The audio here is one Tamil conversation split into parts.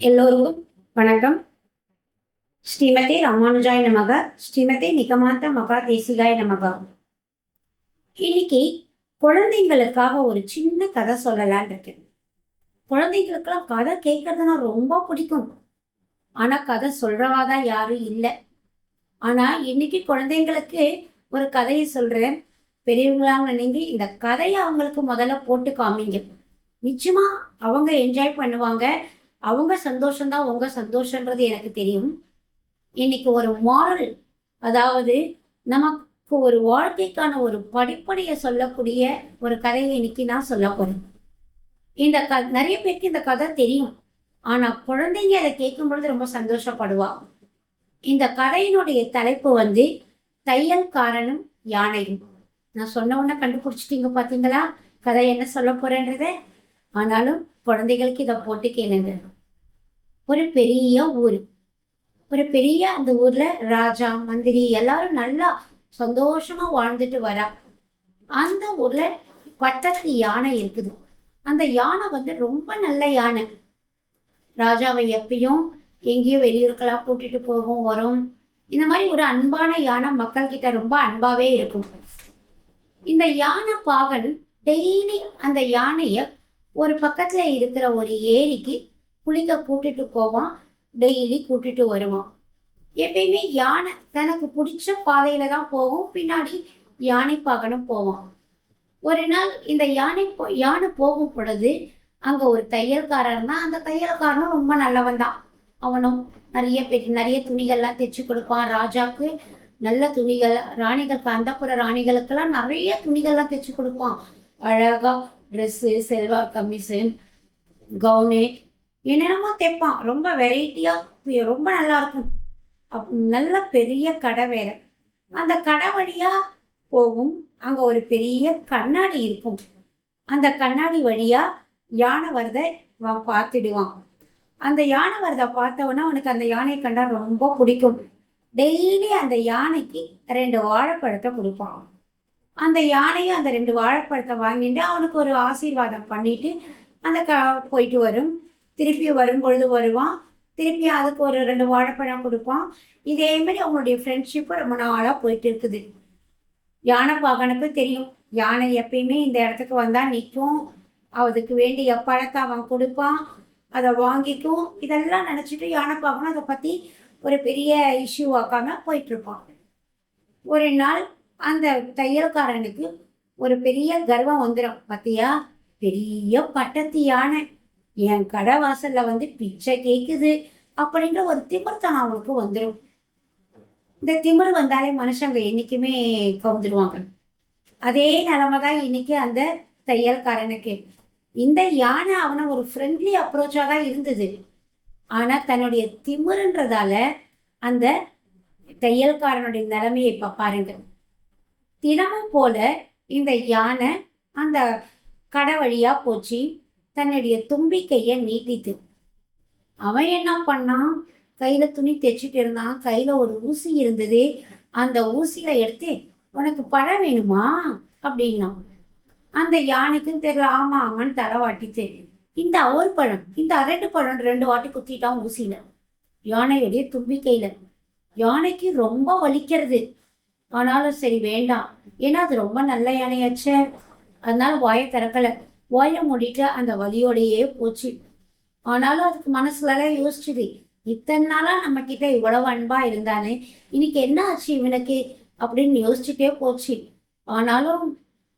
எல்லோருக்கும் வணக்கம். ஸ்ரீமதி ராமானுஜாய நமக. ஸ்ரீமதி நிகமாந்த மகா தேசிகாய நமக. இன்னைக்கு குழந்தைங்களுக்காக ஒரு சின்ன கதை சொல்லலான் இருக்கேன். குழந்தைங்களுக்கெல்லாம் கதை கேட்கறதுனா ரொம்ப பிடிக்கும். ஆனா கதை சொல்றவாதான் யாரும் இல்லை. ஆனா இன்னைக்கு குழந்தைங்களுக்கு ஒரு கதையை சொல்றேன். பெரியவங்களாங்க நீங்க இந்த கதையை அவங்களுக்கு முதல்ல போட்டு காமிங்க. நிச்சயமா அவங்க என்ஜாய் பண்ணுவாங்க. அவங்க சந்தோஷம்தான் உங்க சந்தோஷன்றது எனக்கு தெரியும். இன்னைக்கு ஒரு மாரல், அதாவது நமக்கு ஒரு வாழ்க்கைக்கான ஒரு படிப்படியை சொல்லக்கூடிய ஒரு கதையை இன்னைக்கு நான் சொல்ல போறேன். இந்த நிறைய பேருக்கு இந்த கதை தெரியும். ஆனா குழந்தைங்க அதை கேட்கும் பொழுது ரொம்ப சந்தோஷப்படுவா. இந்த கதையினுடைய தலைப்பு தையல்காரனும் யானையும். நான் சொன்ன உடனே கண்டுபிடிச்சிட்டீங்க பாத்தீங்களா கதை என்ன சொல்ல போறேன்றத? ஆனாலும் குழந்தைகளுக்கு இதை போட்டு கேளுங்க. ஒரு பெரிய ஊர். அந்த ஊர்ல ராஜா மந்திரி எல்லாரும் நல்லா சந்தோஷமா வாழ்ந்துட்டு வரா. அந்த ஊர்ல பட்டத்து யானை இருக்குது. அந்த யானை ரொம்ப நல்ல யானை. ராஜாவை எப்பயும் எங்கேயும் வெளியூருக்கெல்லாம் கூட்டிட்டு போகும் வரும். இந்த மாதிரி ஒரு அன்பான யானை மக்கள் கிட்ட ரொம்ப அன்பாவே இருக்கும். இந்த யானை பாகன் டெய்லி அந்த யானைய ஒரு பக்கத்துல இருக்கிற ஒரு ஏரிக்கு குளிக்க கூட்டிட்டு போவான். டெய்லி கூட்டிட்டு வருவான். எப்பயுமே யானை தனக்கு பிடிச்ச பாதையில தான் போகும். பின்னாடி யானை பாகனும் போவான். ஒரு நாள் இந்த யானை போகும் பொழுது அங்க ஒரு தையல்காரன் தான். அந்த தையல்காரனும் ரொம்ப நல்லவன் தான். அவனும் நிறைய துணிகள்லாம் தைச்சு கொடுப்பான். ராஜாக்கு நல்ல துணிகள், ராணிகளுக்கு அந்தப்புற ராணிகளுக்கெல்லாம் நிறைய துணிகள்லாம் தைச்சு கொடுப்பான். அழகா ட்ரெஸ்ஸு, செல்வார் கமிஷு, கவுனு என்னென்னமோ தைப்பான். ரொம்ப வெரைட்டியா ரொம்ப நல்லா இருக்கும். நல்ல பெரிய கடை வேற. அந்த கடை வழியா போகும். அங்க ஒரு பெரிய கண்ணாடி இருக்கும். அந்த கண்ணாடி வழியா யானை வரத பார்த்துடுவான். அந்த யானை வரத பார்த்தவொன்னா அவனுக்கு அந்த யானையை கண்டா ரொம்ப பிடிக்கும். டெய்லி அந்த யானைக்கு 2 வாழைப்பழத்தை கொடுப்பான். அந்த யானையும் அந்த 2 வாழைப்பழத்தை வாங்கிட்டு அவனுக்கு ஒரு ஆசீர்வாதம் பண்ணிட்டு அந்த போயிட்டு வரும். திருப்பி வரும் பொழுது வருவான். திருப்பி அதுக்கு ஒரு 2 வாழைப்பழம் கொடுப்பான். இதே மாதிரி அவங்களுடைய ஃப்ரெண்ட்ஷிப்பு ரொம்ப நாளாக போயிட்டு இருக்குது. யானை பாகனுக்கு தெரியும், யானை எப்பயுமே இந்த இடத்துக்கு வந்தா நிற்கும். அதுக்கு வேண்டிய பழத்தை அவன் கொடுப்பான். அதை வாங்கிக்கும். இதெல்லாம் நினச்சிட்டு யானை பாகனும் அதை பற்றி ஒரு பெரிய இஷ்யூ ஆக்காம போயிட்டு இருப்பான். ஒரு நாள் அந்த தையல்காரனுக்கு ஒரு பெரிய கர்வம் வந்துடும். பார்த்தியா, பெரிய பட்டத்து யானை என் கடை வாசல்ல பிச்சை கேட்குது அப்படின்ற ஒரு திமிர்த்தனம் அவனுக்கு வந்துடும். இந்த திமிர் வந்தாலே மனுஷங்க என்னைக்குமே கவுந்துடுவாங்க. அதே நிலைமைதான் இன்னைக்கு அந்த தையல்காரனுக்கு. இந்த யானை அவனை ஒரு ஃப்ரெண்ட்லி அப்ரோச்சா தான் இருந்தது. ஆனா தன்னுடைய திமிருன்றதால அந்த தையல்காரனுடைய நிலைமையை இப்ப பாருங்க. தினமும் போல இந்த யானை அந்த கடை வழியா போச்சு. தன்னுடைய தும்பிக்கைய நீட்டித்து அவன் என்ன பண்ணான், கையில துணி தைச்சிட்டு இருந்தான். கையில ஒரு ஊசி இருந்தது. அந்த ஊசியில எடுத்து, உனக்கு பழம் வேணுமா அப்படின்னா. அந்த யானைக்கும் தெரியல. ஆமா ஆமான்னு தலைவாட்டிச்சு. இந்த ஒரு பழம், இந்த 2 பழம் 2 வாட்டி குத்திட்டான் ஊசியில, யானையுடைய தும்பிக்கையில. யானைக்கு ரொம்ப வலிக்கிறது. ஆனாலும் சரி வேண்டாம், ஏன்னா அது ரொம்ப நல்ல யானையாச்சே. அதனால வாயை திறக்கல. வாயை மூடிட்டு அந்த வலியோடையே போச்சு. ஆனாலும் அதுக்கு மனசுலலாம் யோசிச்சுது, இத்தனை நாளா நம்ம கிட்ட இவ்வளவு அன்பா இருந்தானே, இன்னைக்கு என்ன ஆச்சு இவனுக்கு அப்படின்னு யோசிச்சுட்டே போச்சு. ஆனாலும்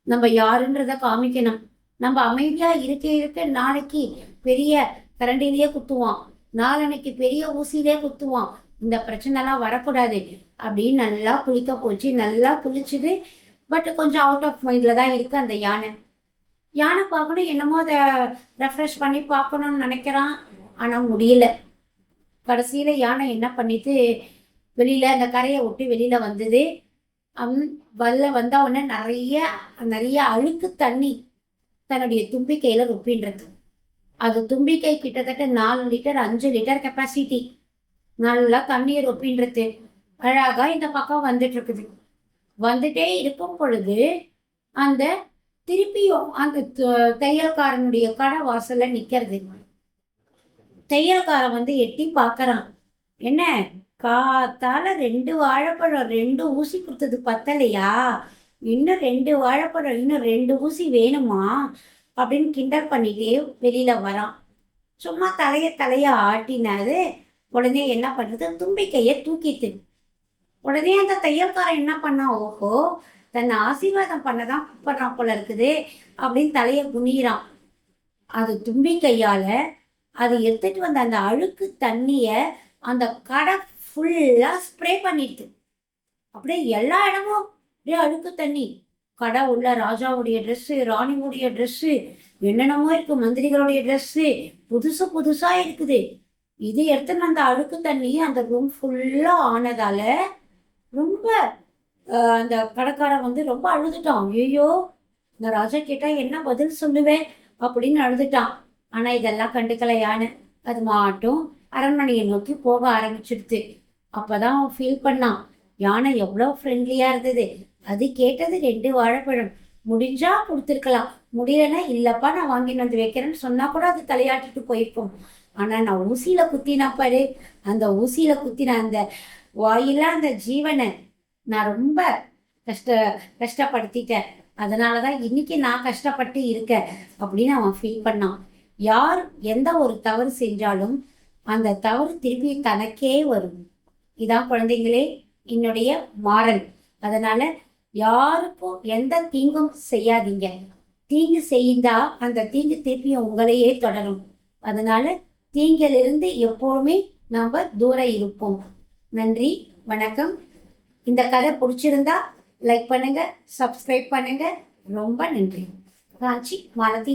நம்ம யாருன்றத காமிக்கணும். நம்ம அமைதியா இருக்க நாளைக்கு பெரிய கரண்டிலேயே குத்துவான், நாளன்னைக்கு பெரிய ஊசியிலே குத்துவான். இந்த பிரச்சனைலாம் வரக்கூடாது அப்படின்னு நல்லா குளிக்க போச்சு. நல்லா குளிச்சுது. பட் கொஞ்சம் அவுட் ஆஃப் மைண்ட்ல தான் இருக்கு அந்த யானை. யானை பார்க்கணும், என்னமோ அதை ரெஃப்ரெஷ் பண்ணி பார்க்கணும்னு நினைக்கிறான். ஆனால் முடியல. கடைசியில் யானை என்ன பண்ணிட்டு வெளியில அந்த கரையை விட்டு வெளியில வந்தது. வந்த உடனே நிறைய அழுக்கு தண்ணி தன்னுடைய தும்பிக்கையில ரொப்பின்றது. அது தும்பிக்கை கிட்டத்தட்ட 4 லிட்டர் 5 லிட்டர் கெப்பாசிட்டி. நல்லா தண்ணியை ரொப்பின்றது. அழகா இந்த பக்கம் வந்துட்டு இருக்குது. வந்துட்டே இருக்கும் பொழுது அந்த திருப்பியும் அந்த தையல்காரனுடைய கடை வாசல்ல நிக்கிறது. தையல்காரன் வந்து எட்டி பார்க்கறான். என்ன காத்தால 2 வாழைப்பழம், 2 ஊசி குடுத்தது பத்தலையா? இன்னும் 2 வாழைப்பழம், இன்னும் 2 ஊசி வேணுமா? அப்படின்னு கிண்டல் பண்ணிட்டே வெளியில வரான். சும்மா தலைய ஆட்டினாரு. உடனே என்ன பண்ணுது? தும்பிக்கைய தூக்கிட்டு. உடனே அந்த தையல்காரன் என்ன பண்ணான்? ஓஹோ! தன்னை ஆசீர்வாதம் பண்ண தான் கூப்பிடுறான் போல இருக்குது அப்படின்னு தலைய குனிறான். அது தும்பிக்கையால அது எடுத்துட்டு வந்த அந்த அழுக்கு தண்ணிய அந்த கடை ஃபுல்லா ஸ்ப்ரே பண்ணிடுது. அப்படியே எல்லா இடமும் அப்படியே அழுக்கு தண்ணி. கடை உள்ள ராஜாவுடைய ட்ரெஸ்ஸு, ராணியுடைய ட்ரெஸ்ஸு, என்னென்னமோ இருக்கு. மந்திரிகளுடைய ட்ரெஸ்ஸு புதுசு புதுசா இருக்குது. இது எடுத்துன்னு அந்த அழுக்கு தண்ணி அந்த ரூம் ஃபுல்லா ஆனதால ரொம்ப அந்த கடைக்காரன் வந்து ரொம்ப அழுதுட்டான். ஐயோ! இந்த ராஜா கேட்டா என்ன பதில் சொல்லுவேன் அப்படின்னு அழுதுட்டான். ஆனா இதெல்லாம் கண்டுக்கல யானை. அது மாட்டும் அரண்மனையை நோக்கி போக ஆரம்பிச்சிடுது. அப்பதான் அவன் ஃபீல் பண்ணான். யானை எவ்வளோ ஃப்ரெண்ட்லியா இருந்தது. அது கேட்டது 2 வாழைப்பழம். முடிஞ்சா கொடுத்துருக்கலாம். முடியலன்னா இல்லப்பா நான் வாங்கிட்டு வந்து வைக்கிறேன்னு சொன்னா கூட அது தலையாட்டிட்டு போயிருக்கும். ஆனா நான் ஊசியில குத்தினா பாரு, அந்த ஊசியில குத்தின அந்த வாயில அந்த ஜீவனை நான் ரொம்ப கஷ்ட கஷ்டப்படுத்திட்டேன். அதனாலதான் இன்னைக்கு நான் கஷ்டப்பட்டு இருக்கேன் அப்படின்னு அவன் ஃபீல் பண்ணான். யார் எந்த ஒரு தவறு செஞ்சாலும் அந்த தவறு திரும்பி தனக்கே வரும். இதான் குழந்தைங்களே என்னுடைய மாறல். அதனால யாருக்கும் எந்த தீங்கும் செய்யாதீங்க. தீங்கு செய்தா அந்த தீங்கு திருப்பி உங்களையே தொடரும். அதனால தீங்கிலிருந்து எப்பவுமே நாம தூரம் இருப்போம். நன்றி, வணக்கம். இந்த கதை பிடிச்சிருந்தா லைக் பண்ணுங்க, சப்ஸ்கிரைப் பண்ணுங்க. ரொம்ப நன்றி. காஞ்சி மாலதி.